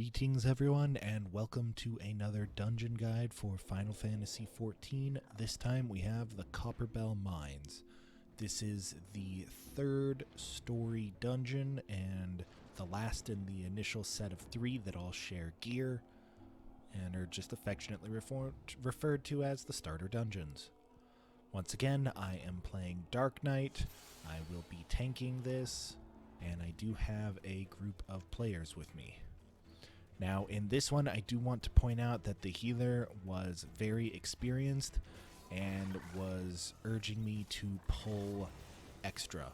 Greetings everyone, and welcome to another dungeon guide for Final Fantasy XIV. This time we have the Copperbell Mines. This is the third story dungeon and the last in the initial set of three that all share gear and are just affectionately referred to as the starter dungeons. Once again, I am playing Dark Knight. I will be tanking this, and I do have a group of players with me. Now, in this one, I do want to point out that the healer was very experienced and was urging me to pull extra.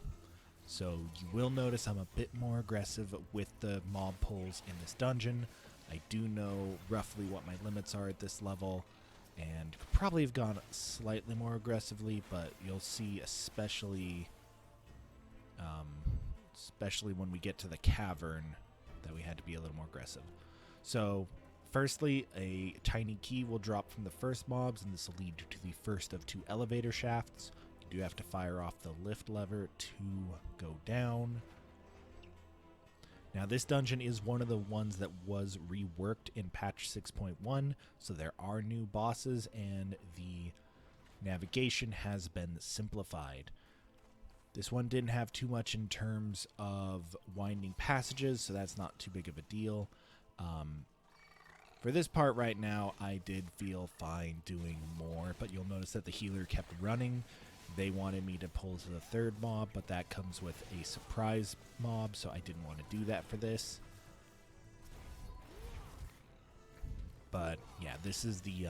So you will notice I'm a bit more aggressive with the mob pulls in this dungeon. I do know roughly what my limits are at this level, and could probably have gone slightly more aggressively, but you'll see especially when we get to the cavern that we had to be a little more aggressive. So, firstly, a tiny key will drop from the first mobs, and this will lead you to the first of two elevator shafts. You do have to fire off the lift lever to go down. Now, this dungeon is one of the ones that was reworked in patch 6.1, so there are new bosses, and the navigation has been simplified. This one didn't have too much in terms of winding passages, so that's not too big of a deal. For this part right now, I did feel fine doing more, but you'll notice that the healer kept running. They wanted me to pull to the third mob, but that comes with a surprise mob, so I didn't want to do that for this. But yeah, this is the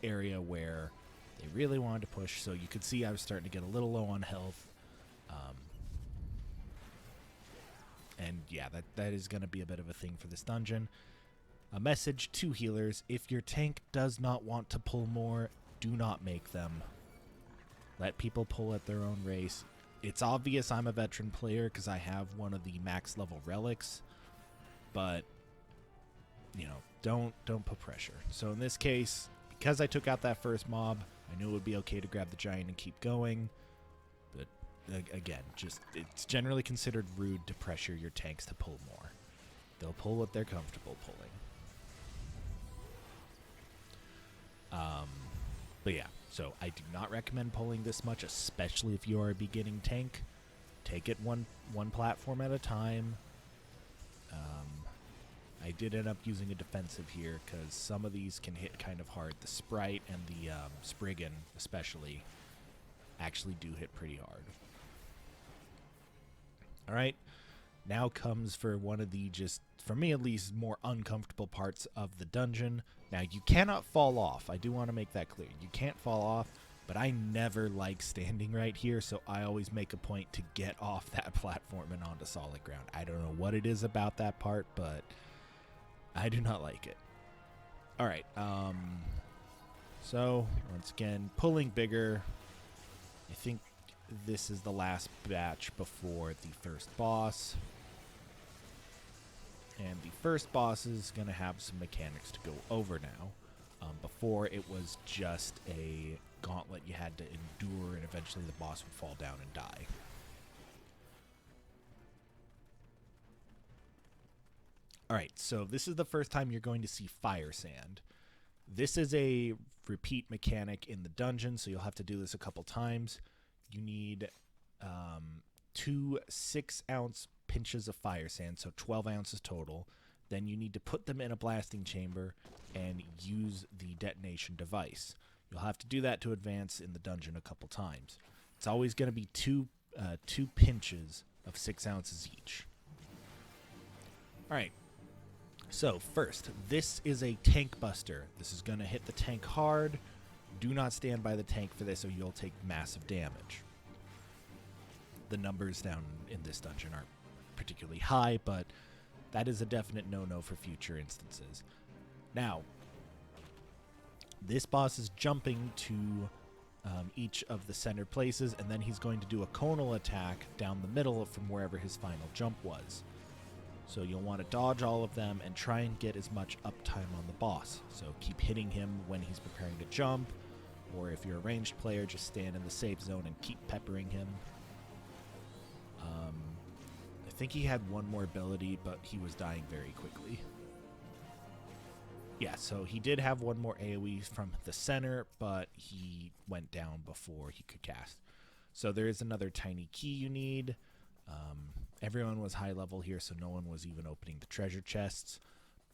area where they really wanted to push, so you could see I was starting to get a little low on health. And yeah, that is going to be a bit of a thing for this dungeon. A message to healers: if your tank does not want to pull more, do not make them. Let people pull at their own race. It's obvious I'm a veteran player because I have one of the max level relics, but you know, don't put pressure. So in this case, because I took out that first mob, I knew it would be okay to grab the giant and keep going. But again, it's generally considered rude to pressure your tanks to pull more. They'll pull what they're comfortable pulling. But yeah, so I do not recommend pulling this much, especially if you are a beginning tank. Take it one platform at a time. I did end up using a defensive here because some of these can hit kind of hard. The Sprite and the Spriggan especially actually do hit pretty hard. Alright, now comes for one of the, just for me at least, more uncomfortable parts of the dungeon. Now, you cannot fall off. I do want to make that clear. You can't fall off, but I never like standing right here, so I always make a point to get off that platform and onto solid ground. I don't know what it is about that part, but I do not like it. Alright, so, once again, pulling bigger. I think this is the last batch before the first boss. And the first boss is going to have some mechanics to go over now. Before, it was just a gauntlet you had to endure, and eventually the boss would fall down and die. Alright, so this is the first time you're going to see fire sand. This is a repeat mechanic in the dungeon, so you'll have to do this a couple times. You need 2 6-ounce pinches of fire sand, so 12 ounces total. Then you need to put them in a blasting chamber and use the detonation device. You'll have to do that to advance in the dungeon a couple times. It's always going to be two pinches of 6 ounces each. Alright, so first, this is a tank buster. This is going to hit the tank hard. Do not stand by the tank for this or you'll take massive damage. The numbers down in this dungeon aren't particularly high, but that is a definite no-no for future instances. Now, this boss is jumping to each of the center places, and then he's going to do a conal attack down the middle from wherever his final jump was. So you'll want to dodge all of them and try and get as much uptime on the boss. So keep hitting him when he's preparing to jump, or if you're a ranged player, just stand in the safe zone and keep peppering him. I think he had one more ability, but he was dying very quickly. Yeah, so he did have one more AoE from the center, but he went down before he could cast. So there is another tiny key you need. Everyone was high level here, so no one was even opening the treasure chests.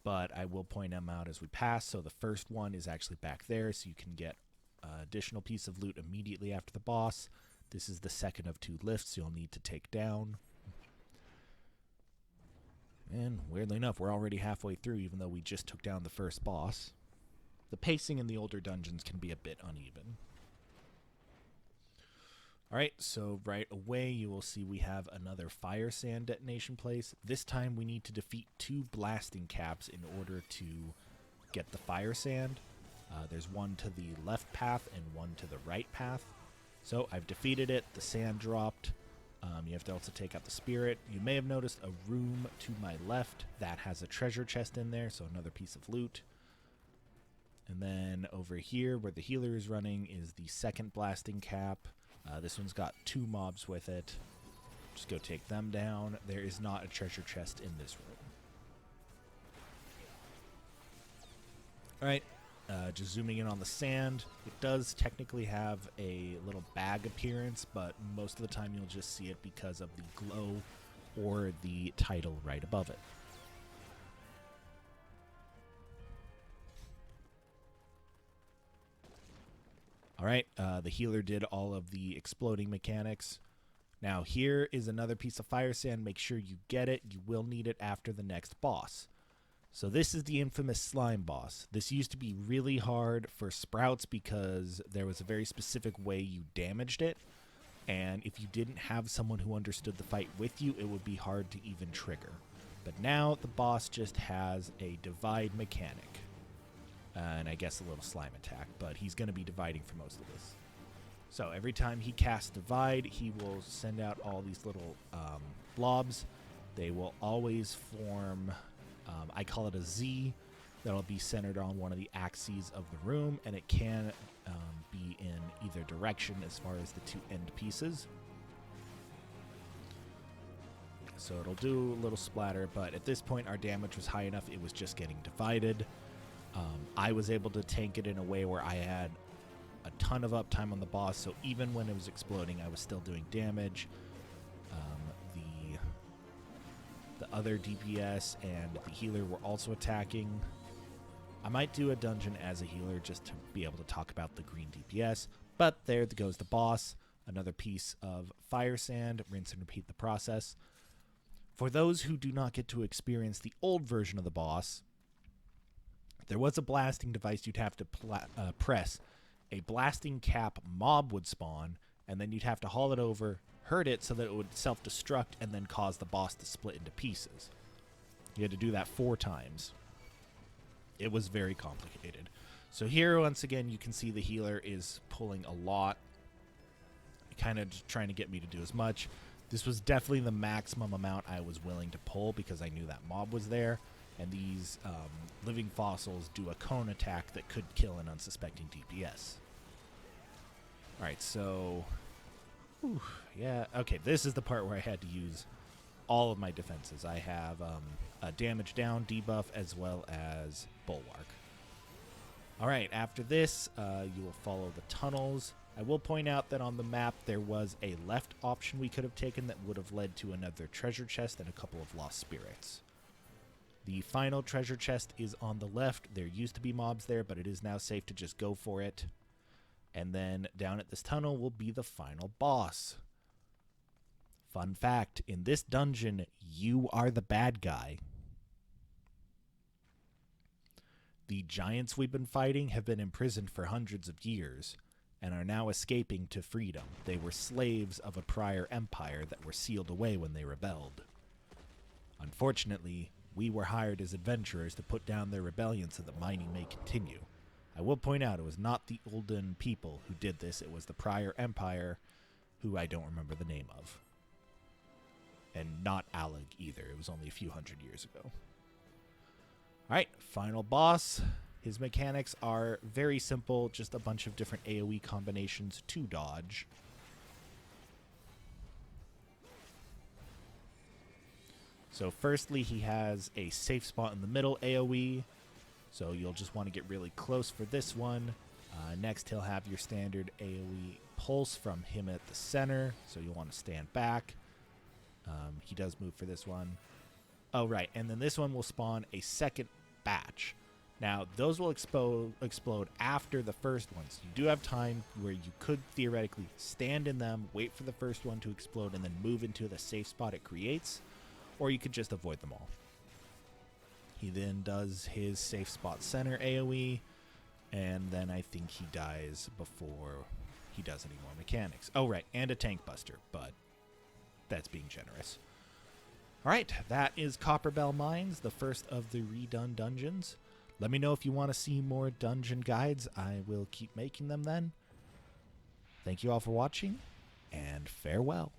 But I will point them out as we pass. So the first one is actually back there, so you can get an additional piece of loot immediately after the boss. This is the second of 2 lifts you'll need to take down. And weirdly enough, we're already halfway through, even though we just took down the first boss. The pacing in the older dungeons can be a bit uneven. Alright, so right away you will see we have another fire sand detonation place. This time we need to defeat 2 blasting caps in order to get the fire sand. There's one to the left path and one to the right path. So I've defeated it, the sand dropped. You have to also take out the spirit. You may have noticed a room to my left that has a treasure chest in there, so another piece of loot. And then over here where the healer is running is the second blasting cap. This one's got 2 mobs with it. Just go take them down. There is not a treasure chest in this room. Alright, just zooming in on the sand. It does technically have a little bag appearance, but most of the time you'll just see it because of the glow or the title right above it. Alright, the healer did all of the exploding mechanics. Now here is another piece of fire sand. Make sure you get it. You will need it after the next boss. So this is the infamous slime boss. This used to be really hard for sprouts because there was a very specific way you damaged it. And if you didn't have someone who understood the fight with you, it would be hard to even trigger. But now the boss just has a divide mechanic. And I guess a little slime attack, but he's going to be dividing for most of this. So every time he casts divide, he will send out all these little blobs. They will always form, I call it a Z, that'll be centered on one of the axes of the room, and it can be in either direction as far as the 2 end pieces. So it'll do a little splatter, but at this point our damage was high enough, it was just getting divided. I was able to tank it in a way where I had a ton of uptime on the boss, so even when it was exploding, I was still doing damage. The other DPS and the healer were also attacking. I might do a dungeon as a healer just to be able to talk about the green DPS, but there goes the boss. Another piece of fire sand, rinse and repeat the process. For those who do not get to experience the old version of the boss, there was a blasting device you'd have to press. A blasting cap mob would spawn, and then you'd have to haul it over, hurt it so that it would self-destruct, and then cause the boss to split into pieces. You had to do that 4 times. It was very complicated. So here, once again, you can see the healer is pulling a lot, kind of trying to get me to do as much. This was definitely the maximum amount I was willing to pull because I knew that mob was there. And these living fossils do a cone attack that could kill an unsuspecting DPS. Alright, so... Whew, yeah, okay, this is the part where I had to use all of my defenses. I have a damage down debuff as well as bulwark. Alright, after this, you will follow the tunnels. I will point out that on the map there was a left option we could have taken that would have led to another treasure chest and a couple of lost spirits. The final treasure chest is on the left. There used to be mobs there, but it is now safe to just go for it. And then down at this tunnel will be the final boss. Fun fact, in this dungeon, you are the bad guy. The giants we've been fighting have been imprisoned for hundreds of years and are now escaping to freedom. They were slaves of a prior empire that were sealed away when they rebelled. Unfortunately, we were hired as adventurers to put down their rebellion so that mining may continue. I will point out it was not the Olden people who did this. It was the prior empire, who I don't remember the name of. And not Alig either. It was only a few hundred years ago. Alright, final boss. His mechanics are very simple, just a bunch of different AoE combinations to dodge. So firstly, he has a safe spot in the middle AoE. So you'll just want to get really close for this one. Next, he'll have your standard AoE pulse from him at the center, so you'll want to stand back. He does move for this one. Oh, right, and then this one will spawn a second batch. Now, those will explode after the first ones. You do have time where you could theoretically stand in them, wait for the first one to explode, and then move into the safe spot it creates, or you could just avoid them all. He then does his safe spot center AoE, and then I think he dies before he does any more mechanics. Oh, right, and a tank buster, but that's being generous. All right, that is Copperbell Mines, the first of the redone dungeons. Let me know if you want to see more dungeon guides. I will keep making them then. Thank you all for watching, and farewell.